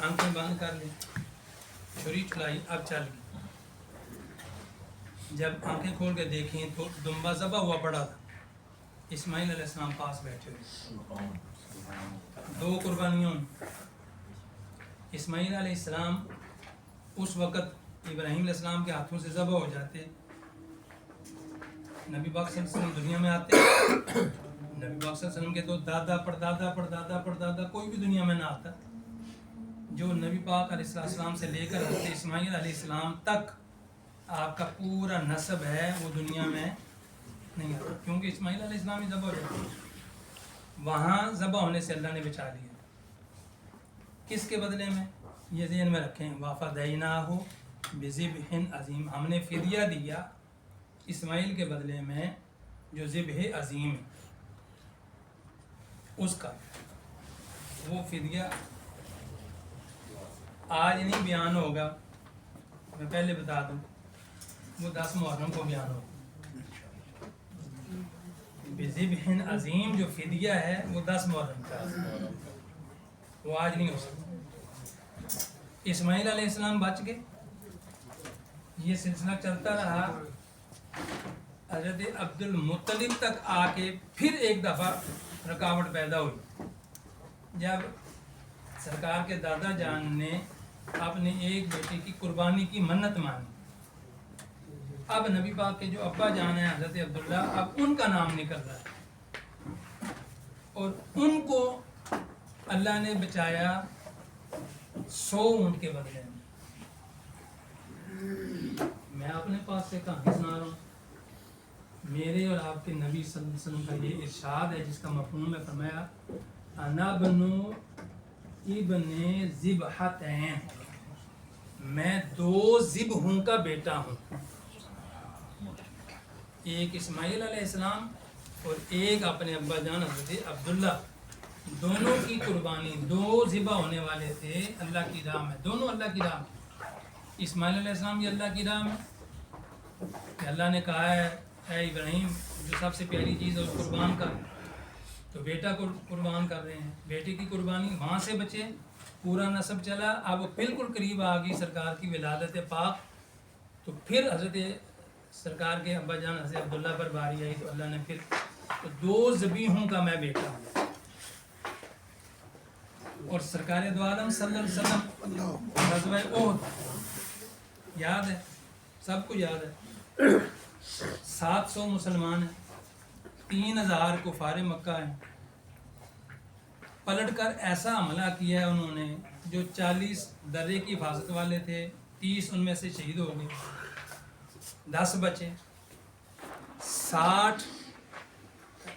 آنکھیں بند کر لیں، چھری چلائی، اب چل گئی۔ جب آنکھیں کھول کے دیکھیں تو دمبا ذبح ہوا پڑا تھا، اسماعیل علیہ السلام پاس بیٹھے ہوئے، دو قربانیوں۔ اسماعیل علیہ السلام اس وقت ابراہیم علیہ السلام کے ہاتھوں سے ذبح ہو جاتے، نبی پاک صلی اللہ علیہ وسلم دنیا میں آتے، نبی پاک صلی اللہ علیہ وسلم کے تو دادا پردادا پردادا پردادا کوئی بھی دنیا میں نہ آتا، جو نبی پاک علیہ السلام سے لے کر حضرت اسماعیل علیہ السلام تک آپ کا پورا نسب ہے وہ دنیا میں نہیں آتا، کیونکہ اسماعیل علیہ السلام ہی ذبح ہو جاتے۔ وہاں ذبح ہونے سے اللہ نے بچا لیا، کس کے بدلے میں؟ یہ ذہن میں رکھیں، وَفَدَيْنَاهُ بِذِبْحٍ عظیم، ہم نے فدیہ دیا اسماعیل کے بدلے میں جو ذبح عظیم ہے اس کا، وہ فدیہ آج نہیں بیان ہوگا، میں پہلے بتا دوں، وہ 10 محرم کو بیان ہوگا۔ بذبح عظیم جو فدیہ ہے وہ 10 محرم کا، وہ آج نہیں ہو سکتا۔ اسماعیل علیہ السلام بچ گئے، یہ سلسلہ چلتا رہا، حضرت عبد المطلب تک آ کے پھر ایک دفعہ رکاوٹ پیدا ہوئی، جب سرکار کے دادا جان نے اپنے ایک بیٹے کی قربانی کی منت مانی، اب نبی پاک کے جو ابا جان ہیں حضرت عبداللہ، اب ان کا نام نکل رہا ہے، اور ان کو اللہ نے بچایا 100 اونٹ کے بدلے میں۔ میں اپنے پاس سے کہانی سنا رہا ہوں، میرے اور آپ کے نبی صلی اللہ علیہ وسلم کا یہ ارشاد ہے جس کا مفہوم ہے، فرمایا انا بنو ابن ذبحتین، میں 2 ذبحوں کا بیٹا ہوں، ایک اسماعیل علیہ السلام اور ایک اپنے ابا جان حضرت عبداللہ، دونوں کی قربانی 2 ذبح ہونے والے تھے اللہ کی راہ میں، دونوں اللہ کی راہ میں۔ اسماعیل علیہ السلام بھی اللہ کی راہ میں، کہ اللہ نے کہا ہے اے ابراہیم جو سب سے پیاری چیز ہے اس قربان کر، تو بیٹا کو قربان کر رہے ہیں، بیٹے کی قربانی وہاں سے بچے، پورا نسب چلا، اب بالکل قریب آ گئی سرکار کی ولادت پاک، تو پھر حضرت سرکار کے ابا جان حضرت عبداللہ پر باری آئی، تو اللہ نے پھر 2 ذبیحوں کا میں بیٹا ہوں۔ اور سرکار دو عالم صلی اللہ علیہ وسلم غزوہ احد یاد ہے، سب کو یاد ہے، 700 مسلمان ہیں، 3000 کفار مکہ ہیں، پلٹ کر ایسا حملہ کیا ہے انہوں نے، جو 40 درے کی حفاظت والے تھے 30 ان میں سے شہید ہو گئے، 10 بچے، 60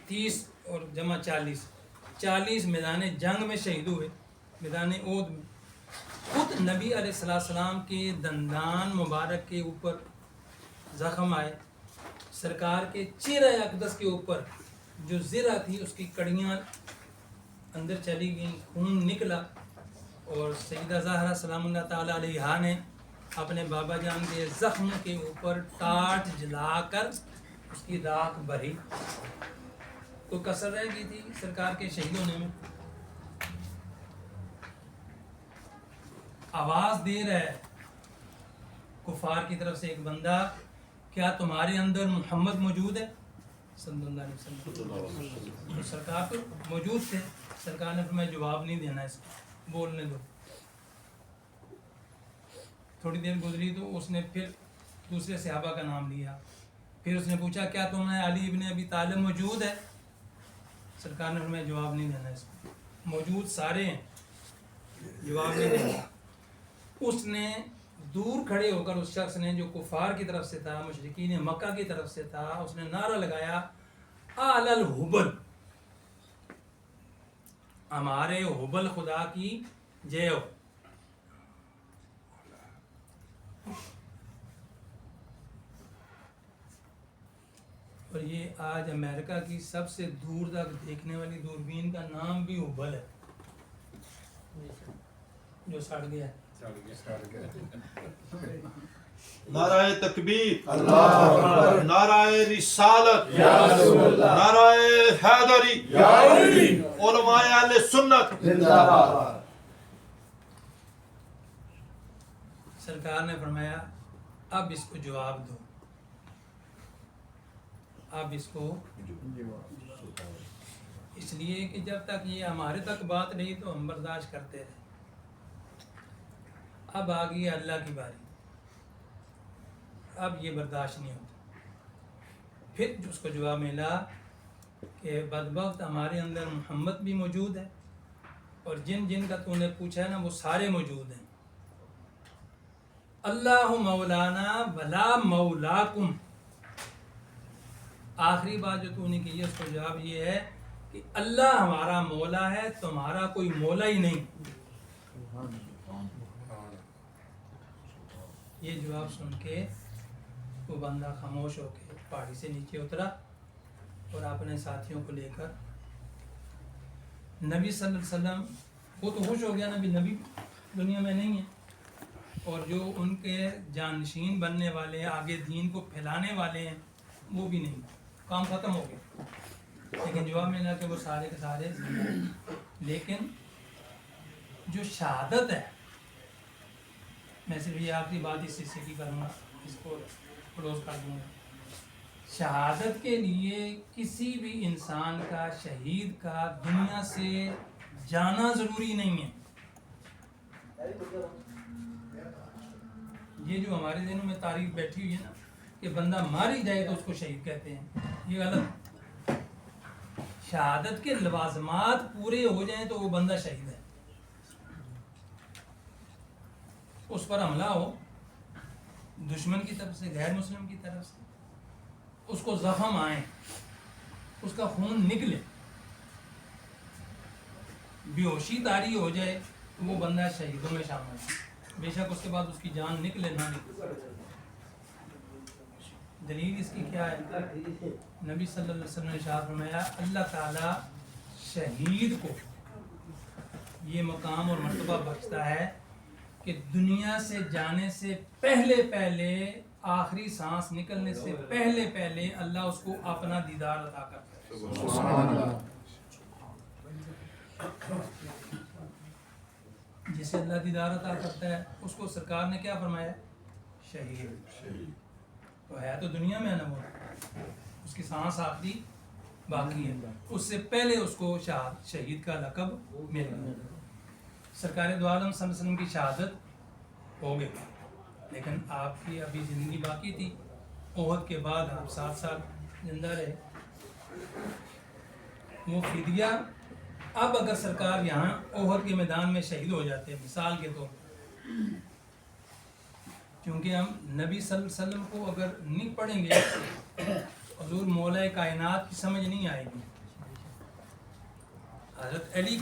30 اور جمع 40 میدان جنگ میں شہید ہوئے، میدان احد میں۔ خود نبی علیہ السلام کے دندان مبارک کے اوپر زخم آئے، سرکار کے چہرہ اقدس کے اوپر جو زرہ تھی اس کی کڑیاں اندر چلی گئیں، خون نکلا، اور سیدہ زہرا سلام اللہ تعالیٰ علیہا نے اپنے بابا جان کے زخم کے اوپر ٹاٹ جلا کر اس کی راکھ بھری، کوئی کسر رہ گئی تھی سرکار کے شہید ہونے میں؟ آواز دے رہا ہے کفار کی طرف سے ایک بندہ، کیا تمہارے اندر محمد موجود ہے صلی اللہ علیہ وسلم؟ تو سرکار تو موجود تھے، سرکار نے فرمایا جواب نہیں دینا، اس کو بولنے دو۔ تھوڑی دیر گزری تو اس نے پھر دوسرے صحابہ کا نام لیا، پھر اس نے پوچھا کیا تمہیں علی ابن ابی طالب موجود ہے؟ سرکار نے فرمایا جواب نہیں دینا، اس کو موجود سارے ہیں، جواب نہیں دینا۔ اس نے دور کھڑے ہو کر اس شخص نے جو کفار کی طرف سے تھا، مشرکین مکہ کی طرف سے تھا، اس نے نعرہ لگایا آل الحبل، ہمارے حبل خدا کی جے ہو۔ اور یہ آج امریکہ کی سب سے دور تک دیکھنے والی دوربین کا نام بھی حبل ہے، جو سڑ گیا ہے۔ نعرہ تکبیر، نعرہ رسالت، نعرہ حیدری، علماء اہل سنت، سرکار نے فرمایا اب اس کو جواب دو، اب اس کو، اس لیے کہ جب تک یہ ہمارے تک بات نہیں تو ہم برداشت کرتے رہے، اب آ گئی اللہ کی باری، اب یہ برداشت نہیں ہوتا۔ پھر اس کو جواب ملا کہ بدبخت ہمارے اندر محمد بھی موجود ہے، اور جن جن کا تو نے پوچھا ہے نا وہ سارے موجود ہیں، اللہ مولانا ولا مولاکم، آخری بات جو تو نے کی ہے اس کا جواب یہ ہے کہ اللہ ہمارا مولا ہے، تمہارا کوئی مولا ہی نہیں۔ یہ جواب سن کے وہ بندہ خاموش ہو کے پہاڑی سے نیچے اترا اور اپنے ساتھیوں کو لے کر نبی صلی اللہ علیہ وسلم، وہ تو خوش ہو گیا، نبی دنیا میں نہیں ہے، اور جو ان کے جانشین بننے والے ہیں، آگے دین کو پھیلانے والے ہیں، وہ بھی نہیں، کام ختم ہو گیا۔ لیکن جواب ملا کہ وہ سارے کے سارے زندہ ہیں۔ لیکن جو شہادت ہے، میں صرف یہ آخری بات اس حصے کی کروں گا، اس کو کلوز کر دوں گا۔ شہادت کے لیے کسی بھی انسان کا، شہید کا دنیا سے جانا ضروری نہیں ہے۔ یہ جو ہمارے ذہنوں میں تعریف بیٹھی ہوئی ہے نا کہ بندہ مار ہی جائے تو اس کو شہید کہتے ہیں، یہ غلط۔ شہادت کے لوازمات پورے ہو جائیں تو وہ بندہ شہید ہے۔ اس پر حملہ ہو دشمن کی طرف سے، غیر مسلم کی طرف سے، اس کو زخم آئیں، اس کا خون نکلے، بے ہوشی طاری ہو جائے تو وہ بندہ شہیدوں میں شامل ہے، بے شک اس کے بعد اس کی جان نکلے نہ نکلے۔ دلیل اس کی کیا ہے؟ نبی صلی اللہ علیہ وسلم نے ارشاد فرمایا اللہ تعالی شہید کو یہ مقام اور مرتبہ بخشتا ہے کہ دنیا سے جانے سے پہلے آخری سانس نکلنے سے پہلے اللہ اس کو اپنا دیدار عطا کرتا ہے۔ سبحان اللہ۔ جسے اللہ دیدار عطا کرتا ہے اس کو سرکار نے کیا فرمایا؟ شہید۔ تو ہے تو دنیا میں ہے نا، وہ اس کی سانس آخری باقی ہے، اس سے پہلے اس کو شہید کا لقب مل گیا۔ سرکار دو عالم صلی اللہ علیہ وسلم کی شہادت ہو گئی، لیکن آپ کی ابھی زندگی باقی تھی۔ احد کے بعد آپ 7 سال زندہ رہے۔ وہ فدیہ، اب اگر سرکار یہاں احد کے میدان میں شہید ہو جاتے ہیں مثال کے طور پر، کیونکہ ہم نبی صلی اللہ علیہ وسلم کو اگر نہیں پڑھیں گے حضور مولا کائنات کی سمجھ نہیں آئے گی۔ حضرت علی